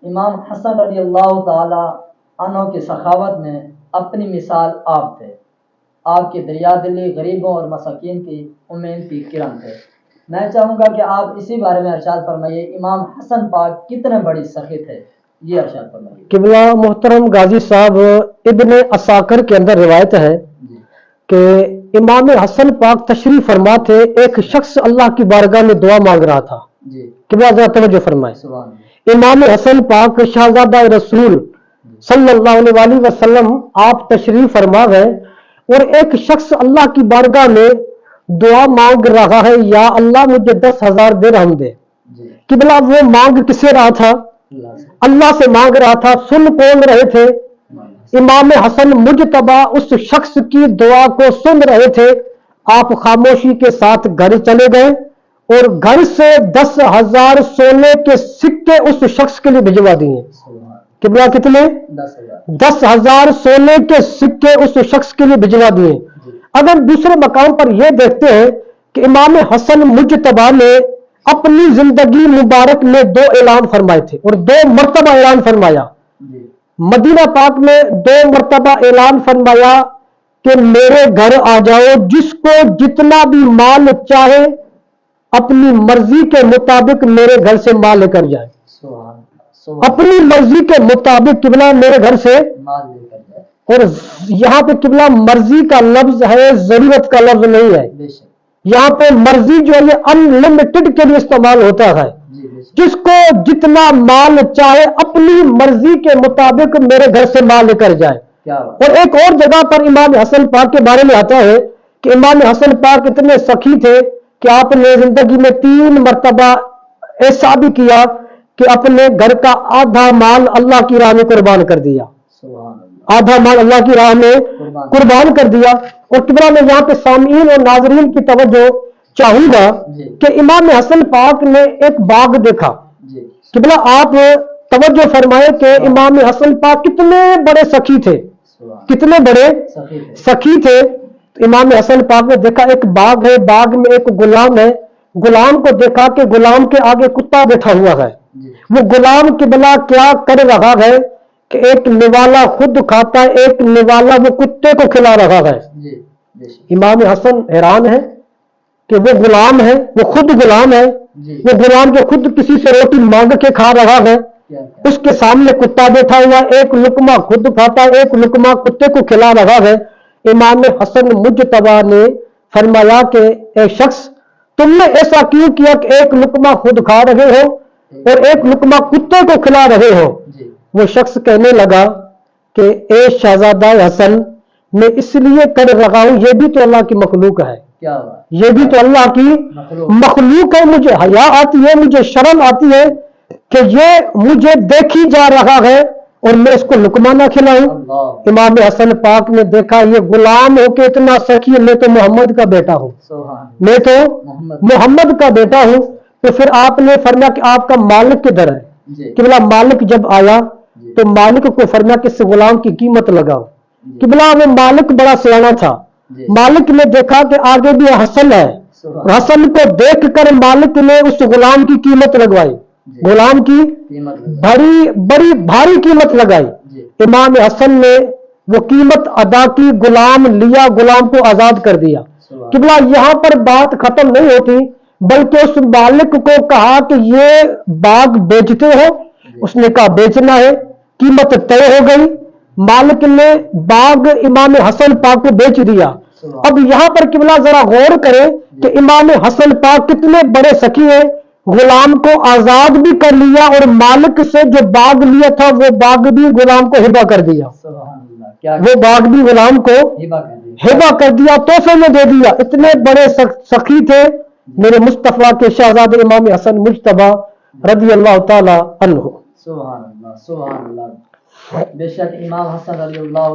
امام حسن رضی اللہ تعالی عنہ کی سخاوت میں اپنی مثال آپ تھے. آپ کی دریا دلی غریبوں اور مساکین کی امید کی کرن تھے. میں چاہوں گا کہ آپ اسی بارے میں ارشاد فرمائیے امام حسن پاک کتنے بڑی سخی تھے، یہ ارشاد فرمائیے. قبلہ محترم غازی صاحب، ابن عساکر کے اندر روایت ہے کہ امام حسن پاک تشریف فرما تھے. ایک شخص اللہ کی بارگاہ میں دعا مانگ رہا تھا. قبلہ ذرا توجہ فرمائے. امام حسن پاک شہزادہ رسول صلی اللہ علیہ وسلم آپ تشریف فرما گئے اور ایک شخص اللہ کی بارگاہ میں دعا مانگ رہا ہے، یا اللہ مجھے 10,000 درہم دے. قبلہ وہ مانگ کسے رہا تھا؟ اللہ سے مانگ رہا تھا. سن کون رہے تھے؟ امام حسن مجتبی اس شخص کی دعا کو سن رہے تھے. آپ خاموشی کے ساتھ گھر چلے گئے اور گھر سے 10,000 سونے کے سکے اس شخص کے لیے بھجوا دیے. قبلہ کتنے؟ 10,000 سونے کے سکے اس شخص کے لیے بھجوا دیے. اگر دوسرے مقام پر یہ دیکھتے ہیں کہ امام حسن مجتبی نے اپنی زندگی مبارک میں 2 اعلان فرمائے تھے اور 2 مرتبہ اعلان فرمایا. مدینہ پاک میں 2 مرتبہ اعلان فرمایا کہ میرے گھر آ جاؤ، جس کو جتنا بھی مال چاہے اپنی مرضی کے مطابق میرے گھر سے مال لے کر جائے. اپنی مرضی کے مطابق قبلہ میرے گھر سے مال لے کر جائے. اور یہاں پہ قبلہ مرضی کا لفظ ہے، ضرورت کا لفظ نہیں ہے. یہاں پہ مرضی جو ہے یہ انلمیٹڈ کے لیے استعمال ہوتا ہے. جس کو جتنا مال چاہے اپنی مرضی کے مطابق میرے گھر سے مال لے کر جائے. اور ایک اور جگہ پر امام حسن پاک کے بارے میں آتا ہے کہ امام حسن پاک اتنے سخی تھے کہ آپ نے زندگی میں 3 مرتبہ ایسا بھی کیا کہ اپنے گھر کا آدھا مال اللہ کی راہ میں قربان کر دیا. آدھا مال اللہ کی راہ میں قربان کر دیا. اور قبلہ میں یہاں پہ سامعین اور ناظرین کی توجہ چاہوں گا کہ امام حسن پاک نے ایک باغ دیکھا. قبلہ آپ توجہ فرمائے کہ امام حسن پاک کتنے بڑے سخی تھے، کتنے بڑے سخی تھے. امام حسن پاک نے دیکھا ایک باغ ہے، باغ میں ایک غلام ہے. غلام کو دیکھا کہ غلام کے آگے کتا بیٹھا ہوا ہے. وہ غلام قبلہ کیا کر رہا ہے کہ ایک نوالا خود کھاتا ہے، ایک نوالا وہ کتے کو کھلا رہا ہے. امام حسن حیران ہے کہ وہ غلام ہے، وہ خود غلام ہے، وہ غلام جو خود کسی سے روٹی مانگ کے کھا رہا ہے، اس کے سامنے کتا بیٹھا ہوا، ایک لقمہ خود کھاتا ہے، ایک لقمہ کتے کو کھلا رہا ہے. امام حسن مجتبی نے فرمایا کہ اے شخص، تم نے ایسا کیوں کیا کہ ایک لقمہ خود کھا رہے ہو اور ایک لقمہ کتے کو کھلا رہے ہو؟ وہ شخص کہنے لگا کہ اے شہزادہ حسن، میں اس لیے کر رہا ہوں، یہ بھی تو اللہ کی مخلوق ہے، یہ بھی تو اللہ کی مخلوق ہے. مجھے حیا آتی ہے، مجھے شرم آتی ہے کہ یہ مجھے دیکھی جا رہا ہے اور میں اس کو لقمہ نہ کھلاؤں. امام حسن پاک نے دیکھا یہ غلام ہو کے اتنا سخی، میں تو محمد کا بیٹا ہوں، میں تو محمد کا بیٹا ہوں. تو پھر آپ نے فرمایا کہ آپ کا مالک کدھر ہے؟ قبلہ مالک جب آیا تو مالک کو فرمایا کہ اس غلام کی قیمت لگاؤ. قبلہ وہ مالک بڑا سیانا تھا. مالک نے دیکھا کہ آگے بھی حسن ہے، حسن کو دیکھ کر مالک نے اس غلام کی قیمت لگوائی، غلام کی بڑی بھاری قیمت لگائی. امام حسن نے وہ قیمت ادا کی، غلام لیا، غلام کو آزاد کر دیا. قبلہ یہاں پر بات ختم نہیں ہوتی، بلکہ اس مالک کو کہا کہ یہ باغ بیچتے ہو؟ اس نے کہا بیچنا ہے. قیمت طے ہو گئی، مالک نے باغ امام حسن پاک کو بیچ دیا. اب یہاں پر قبلہ ذرا غور کریں کہ امام حسن پاک کتنے بڑے سخی ہیں. غلام کو آزاد بھی کر لیا اور مالک سے جو باغ لیا تھا وہ باغ بھی غلام کو ہبہ کر دیا، وہ باغ بھی غلام کو ہبہ کر دیا، تحفے میں دے دیا. اتنے بڑے سخی تھے میرے مصطفیٰ کے شہزادے امام حسن مجتبی رضی اللہ تعالی عنہ. سبحان اللہ، سبحان اللہ. بے شک امام حسن رضی اللہ